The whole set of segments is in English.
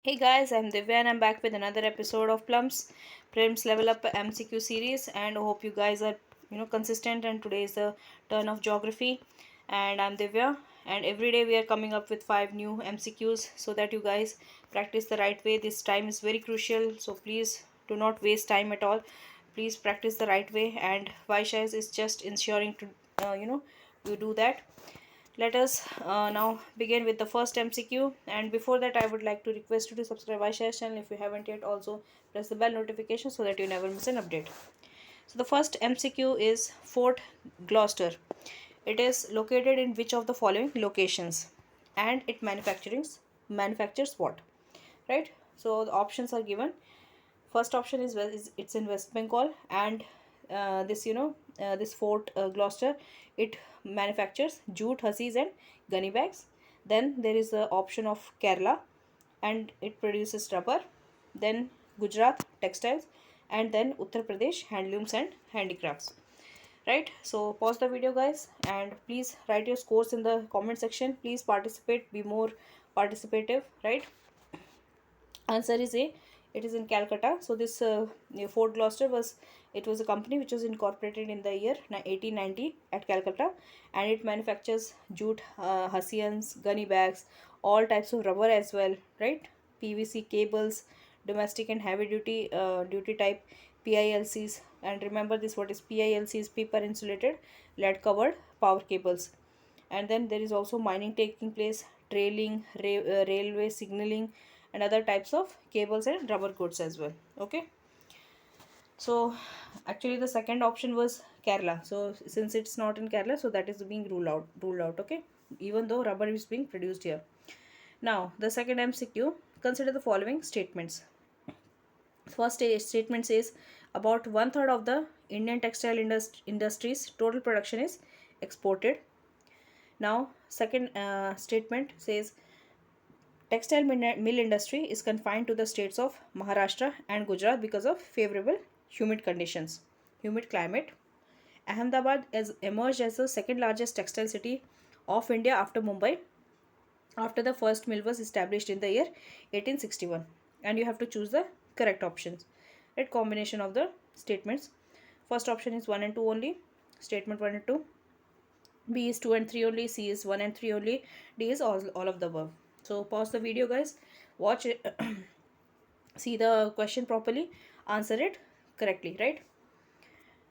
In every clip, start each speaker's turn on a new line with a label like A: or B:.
A: Hey guys, I'm Divya and I'm back with another episode of Plum's Level Up MCQ series, and I hope you guys are consistent. And today is the turn of geography, and I'm Divya, and every day we are coming up with five new MCQs so that you guys practice the right way. This time is very crucial, so please do not waste time at all. Please practice the right way, and Vaishas is just ensuring to you do that. Let us now begin with the first MCQ, and before that I would like to request you to subscribe my channel if you haven't yet. Also press the bell notification so that you never miss an update. So the first MCQ is Fort Gloucester. It is located in which of the following locations, and it manufactures what? Right? So the options are given. First option is it's in West Bengal, and this Fort Gloucester, it manufactures jute, hussies, and gunny bags. Then there is the option of Kerala, and it produces rubber. Then Gujarat, textiles, and then Uttar Pradesh, handlooms and handicrafts. Right, so pause the video guys, and please write your scores in the comment section. Please participate, be more participative. Right, answer is A. It is in Calcutta. So this Fort Gloucester was a company which was incorporated in the year 1890 at Calcutta, and it manufactures jute, hessians, gunny bags, all types of rubber as well, right? PVC cables, domestic and heavy duty type PILCs, and remember this, what is PILCs? Paper insulated lead covered power cables. And then there is also mining taking place, trailing, railway signaling, and other types of cables and rubber goods as well. Okay, so actually the second option was Kerala. So since it's not in Kerala, so that is being ruled out. Okay, even though rubber is being produced here. Now the second MCQ, consider the following statements. First statement says about one third of the Indian textile industry's total production is exported. Now, second statement says textile mill industry is confined to the states of Maharashtra and Gujarat because of favorable humid conditions, humid climate. Ahmedabad has emerged as the second largest textile city of India after Mumbai, after the first mill was established in the year 1861. And you have to choose the correct options. Right, combination of the statements. First option is 1 and 2 only. Statement 1 and 2. B is 2 and 3 only, C is 1 and 3 only, D is all of the above. So pause the video guys, watch it, see the question properly, answer it correctly, right?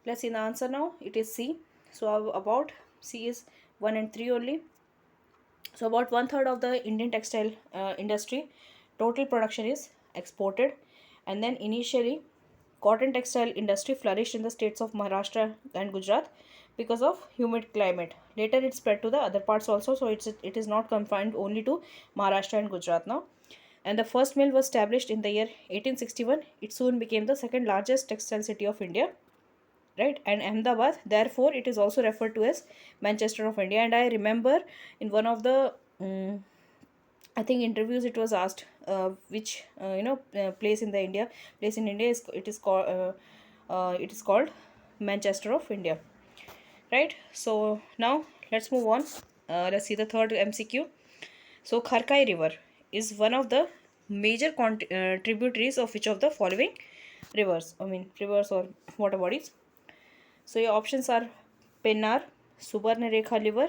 A: Let's see the answer now. It is C. So about C is 1 and 3 only. So about one third of the Indian textile industry total production is exported, and then initially cotton textile industry flourished in the states of Maharashtra and Gujarat because of humid climate. Later it spread to the other parts also, so it is not confined only to Maharashtra and Gujarat now. And the first mill was established in the year 1861. It soon became the second largest textile city of India, right? And Ahmedabad, therefore it is also referred to as Manchester of India. And I remember in one of the I think interviews it was asked which place in India is it is called Manchester of India, right? So now let's move on. Let's see the third MCQ. So Kharkai River is one of the major tributaries of which of the following rivers or water bodies. So your options are Pennar, Subarnarekha river,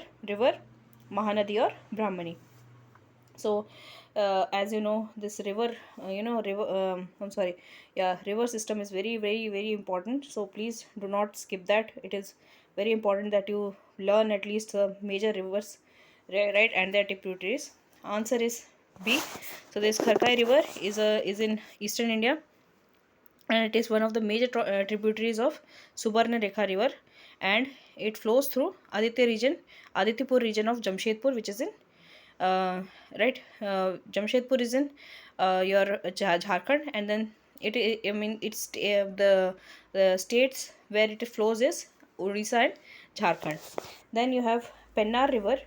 A: Mahanadi or Brahmani. So as you know, this river, I'm sorry, yeah, river system is very, very, very important. So please do not skip that. It is very important that you learn at least the major rivers, right, and their tributaries. Answer is B. So this Kharkai river is in eastern India, and it is one of the major tributaries of Subarnarekha river, and it flows through Adityapur region of Jamshedpur, which is in Jamshedpur is in your Jharkhand, and then it's the states where it flows is Odisha and Jharkhand. Then you have Pennar river,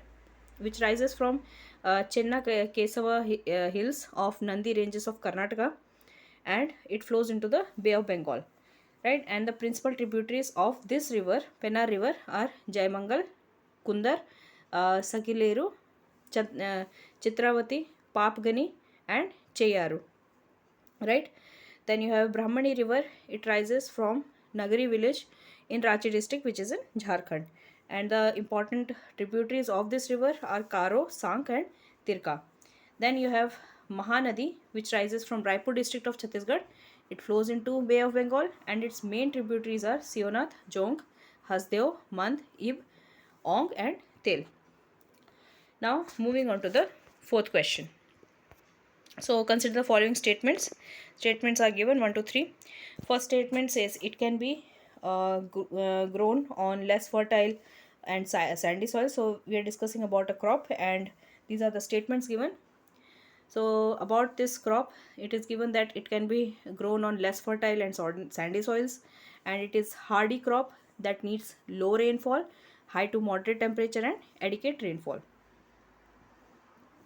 A: which rises from Chenna Kesava hills of Nandi ranges of Karnataka, and it flows into the Bay of Bengal, right? And the principal tributaries of this river, Pennar river, are Jaimangal, Kundar, Sakileru, Chitravati, Papgani, and Cheyaru, right? Then you have Brahmani river. It rises from Nagari village in Ranchi district, which is in Jharkhand. And the important tributaries of this river are Karo, Sank, and Tirka. Then you have Mahanadi, which rises from Raipur district of Chhattisgarh. It flows into Bay of Bengal, and its main tributaries are Sionath, Jong, Hasdeo, Mand, Ib, Ong, and Tel. Now, moving on to the fourth question. So, consider the following statements. Statements are given 1 to 3. First statement says it can be grown on less fertile and sandy soil. So, we are discussing about a crop, and these are the statements given. So, about this crop, it is given that it can be grown on less fertile and sandy soils, and it is hardy crop that needs low rainfall, high to moderate temperature, and adequate rainfall.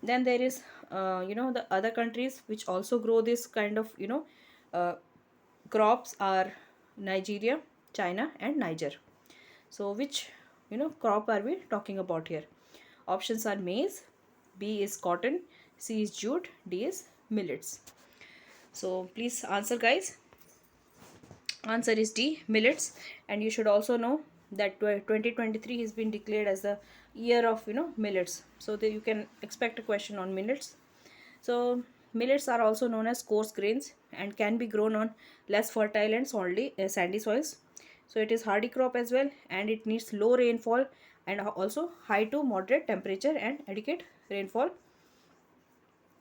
A: Then there is the other countries which also grow this kind of uh, crops are Nigeria, China, and Niger. So which crop are we talking about here? Options are maize, B is cotton, C is jute, D is millets. So please answer, guys. Answer is D, millets. And you should also know that 2023 has been declared as the year of millets, so that you can expect a question on millets. So millets are also known as coarse grains and can be grown on less fertile and sandy soils. So it is hardy crop as well, and it needs low rainfall and also high to moderate temperature and adequate rainfall.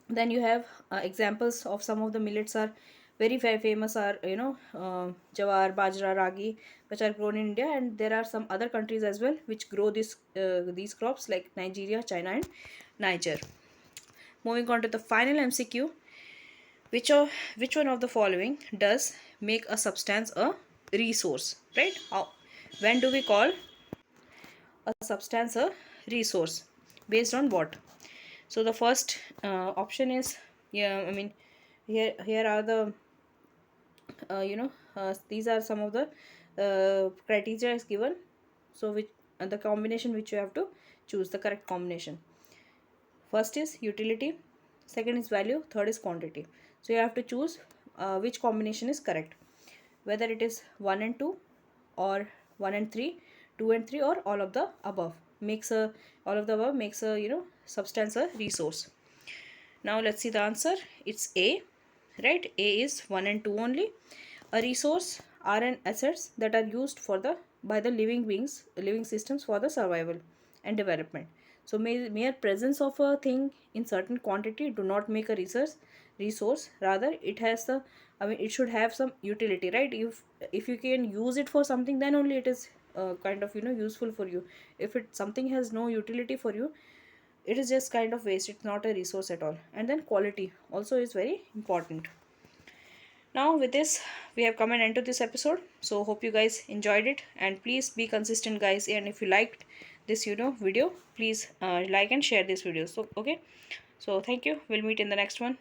A: Then you have examples of some of the millets are very famous are jawar, bajra, ragi, which are grown in India, and there are some other countries as well which grow these crops like Nigeria, China, and Niger. Moving on to the final MCQ, which one of the following does make a substance a resource, right? When do we call a substance a resource? Based on what? So the first option is, yeah, I mean, here are the these are some of the criteria is given. So which the combination which you have to choose the correct combination. First is utility, second is value, third is quantity. So you have to choose which combination is correct, whether it is 1 and 2 or 1 and 3, 2 and 3, or all of the above makes a all of the above makes a substance a resource. Now let's see the answer. It's A, right? A is 1 and 2 only. A resource are an assets that are used for the by the living systems for the survival and development. So mere presence of a thing in certain quantity do not make a resource. Rather, it has the, I mean, it should have some utility, right? If you can use it for something, then only it is kind of useful for you. If it something has no utility for you, it is just kind of waste. It's not a resource at all. And then quality also is very important. Now with this, we have come an end to this episode. So hope you guys enjoyed it, and please be consistent, guys. And if you liked this video, please like and share this video. So okay, so thank you. We'll meet in the next one.